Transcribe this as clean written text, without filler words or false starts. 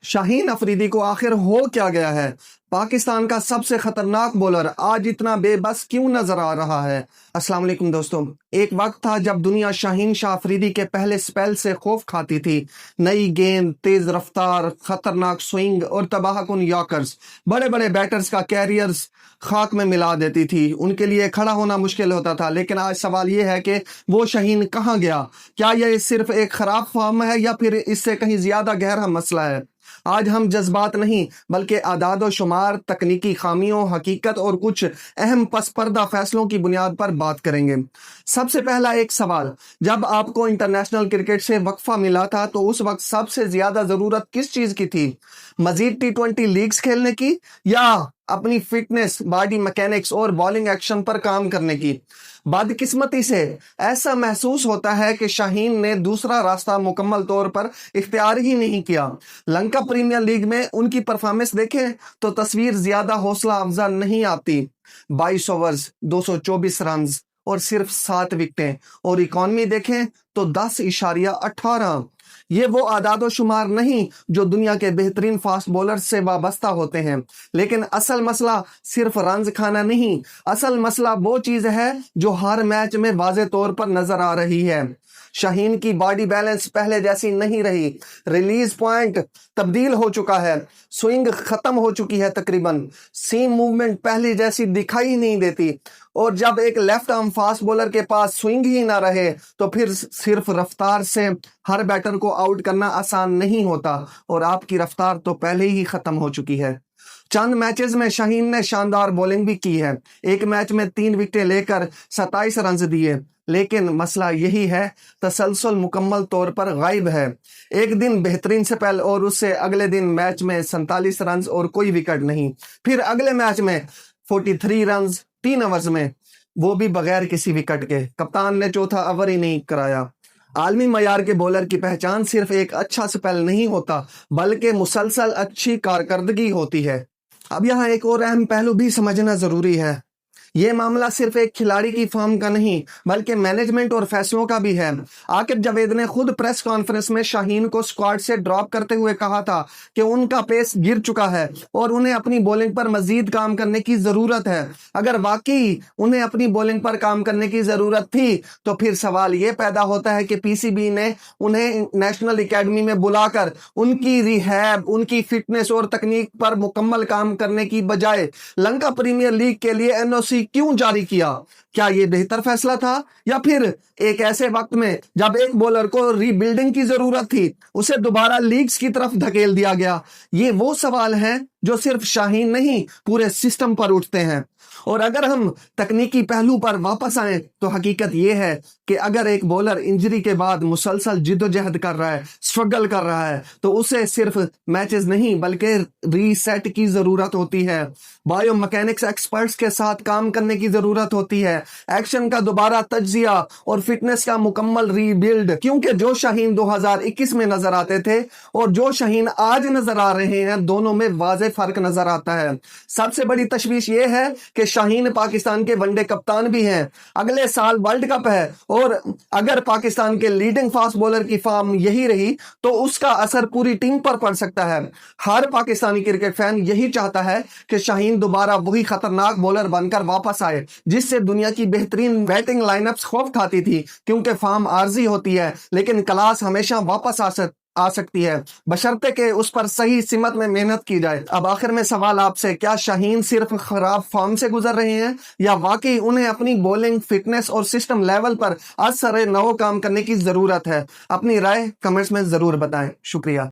शाहीन अफरीदी को आखिर हो क्या गया है? पाकिस्तान का सबसे खतरनाक बॉलर आज इतना बेबस क्यों नजर आ रहा है? अस्सलाम वालेकुम दोस्तों। एक वक्त था जब दुनिया शाहीन शाह अफरीदी के पहले स्पेल से खौफ खाती थी। नई गेंद, तेज रफ्तार, खतरनाक स्विंग और तबाहकुन यॉर्कर्स बड़े बड़े बैटर्स का कैरियर्स खाक में मिला देती थी। उनके लिए खड़ा होना मुश्किल होता था। लेकिन आज सवाल यह है कि वो शाहीन कहाँ गया? क्या यह सिर्फ एक खराब फॉर्म है या फिर इससे कहीं ज्यादा गहरा मसला है? आज हम जज्बात नहीं बल्कि आदाद और शुमार, तकनीकी खामियों, हकीकत और कुछ अहम पस पर्दा फैसलों की बुनियाद पर बात करेंगे। सबसे पहला एक सवाल, जब आपको इंटरनेशनल क्रिकेट से वक्फा मिला था तो उस वक्त सबसे ज्यादा जरूरत किस चीज की थी? मजीद टी20 लीग्स खेलने की या अपनी फिटनेस, बॉडी मैकेनिक्स और बॉलिंग एक्शन पर काम करने की? बदकिस्मती से ऐसा महसूस होता है कि शाहीन ने दूसरा रास्ता मुकम्मल तौर पर इख्तियार ही नहीं किया। लंका प्रीमियर लीग में उनकी परफॉर्मेंस देखें तो तस्वीर ज्यादा हौसला अफजा नहीं आती। 22 ओवर्स, 224 रन और सिर्फ 7 विकेटें। और इकॉनमी देखें तो 10.18। ये वो आदाद और शुमार नहीं जो दुनिया के बेहतरीन फास्ट बॉलर से वाबस्ता होते हैं। लेकिन असल मसला सिर्फ रन्स खाना नहीं, असल मसला वो चीज है जो हर मैच में वाज़े तौर पर नजर आ रही है। शाहीन की बॉडी बैलेंस पहले जैसी नहीं रही। रिलीज पॉइंट तब्दील हो चुका है, स्विंग खत्म हो चुकी है तकरीबन, सीम मूवमेंट पहले जैसी दिखाई नहीं देती। और जब एक लेफ्ट आर्म फास्ट बॉलर के पास स्विंग ही ना रहे तो फिर सिर्फ रफ्तार से हर बैटर को आउट करना आसान नहीं होता, और आपकी रफ्तार तो पहले ही खत्म हो चुकी है। चंद मैचेस में शाहीन ने शानदार बॉलिंग भी की है। एक मैच में 3 विकेटें लेकर 27 रन दिए। लेकिन मसला यही है, तसलसल मुकम्मल तौर पर गायब है। एक दिन बेहतरीन स्पेल और उससे अगले दिन मैच में 47 रन और कोई विकेट नहीं। फिर अगले मैच में 43 रन 3 ओवर्स में, वो भी बगैर किसी विकेट के। कप्तान ने चौथा ओवर ही नहीं कराया। आलमी मयार के बॉलर की पहचान सिर्फ एक अच्छा स्पेल नहीं होता बल्कि मुसलसल अच्छी कारकर्दगी होती है। अब यहाँ एक और अहम पहलू भी समझना जरूरी है। ये मामला सिर्फ एक खिलाड़ी की फॉर्म का नहीं बल्कि मैनेजमेंट और फैसलों का भी है। आकिब जावेद ने खुद प्रेस कॉन्फ्रेंस में शाहीन को स्क्वाड से ड्रॉप करते हुए कहा था कि उनका पेस गिर चुका है और उन्हें अपनी बॉलिंग पर मजीद काम करने की जरूरत है। अगर वाकई उन्हें अपनी बॉलिंग पर काम करने की जरूरत थी तो फिर सवाल ये पैदा होता है कि पीसीबी ने उन्हें नेशनल एकेडमी में बुलाकर उनकी रिहैब, उनकी फिटनेस और तकनीक पर मुकम्मल काम करने की बजाय लंका प्रीमियर लीग के लिए एनओसी क्यों जारी किया? क्या यह बेहतर फैसला था या फिर एक ऐसे वक्त में जब एक बॉलर को रीबिल्डिंग की जरूरत थी उसे दोबारा लीग्स की तरफ धकेल दिया गया? ये वो सवाल हैं जो सिर्फ शाहीन नहीं पूरे सिस्टम पर उठते हैं। और अगर हम तकनीकी पहलू पर वापस आए तो हकीकत यह है कि अगर एक बॉलर इंजरी के बाद मुसलसल जिद्दोजहद कर रहा है, स्ट्रगल कर रहा है, तो उसे सिर्फ मैचेस नहीं बल्कि रीसेट की जरूरत होती है। बायो मैकेनिक्स एक्सपर्ट्स के साथ काम करने की जरूरत होती है, एक्शन का दोबारा तज्जिया और फिटनेस का मुकम्मल रीबिल्ड। क्योंकि जो शाहीन 2021 में नजर आते थे और जो शाहीन आज नजर आ रहे हैं, दोनों में वाज़े फर्क नजर आता है। सबसे बड़ी तशवीश ये है कि शाहीन पाकिस्तान के वनडे कप्तान भी हैं। अगले साल वर्ल्ड कप है और अगर पाकिस्तान के लीडिंग फास्ट बॉलर की फॉर्म यही रही तो उसका असर पूरी टीम पर पड़ सकता है। हर पाकिस्तानी क्रिकेट फैन यही चाहता है कि शाहीन दोबारा वही खतरनाक बॉलर बनकर वापस आए जिससे दुनिया की बेहतरीन बैटिंग लाइनअप्स खौफ खाती थी। क्योंकि फॉर्म आर्जी होती है लेकिन क्लास हमेशा वापस आ सकती है, बशर्ते के उस पर सही सिमत में मेहनत की जाए। अब आखिर में सवाल आपसे, क्या शाहीन सिर्फ खराब फॉर्म से गुजर रहे हैं या वाकई उन्हें अपनी बॉलिंग, फिटनेस और सिस्टम लेवल पर असर नौ काम करने की जरूरत है? अपनी राय कमेंट्स में जरूर बताएं। शुक्रिया।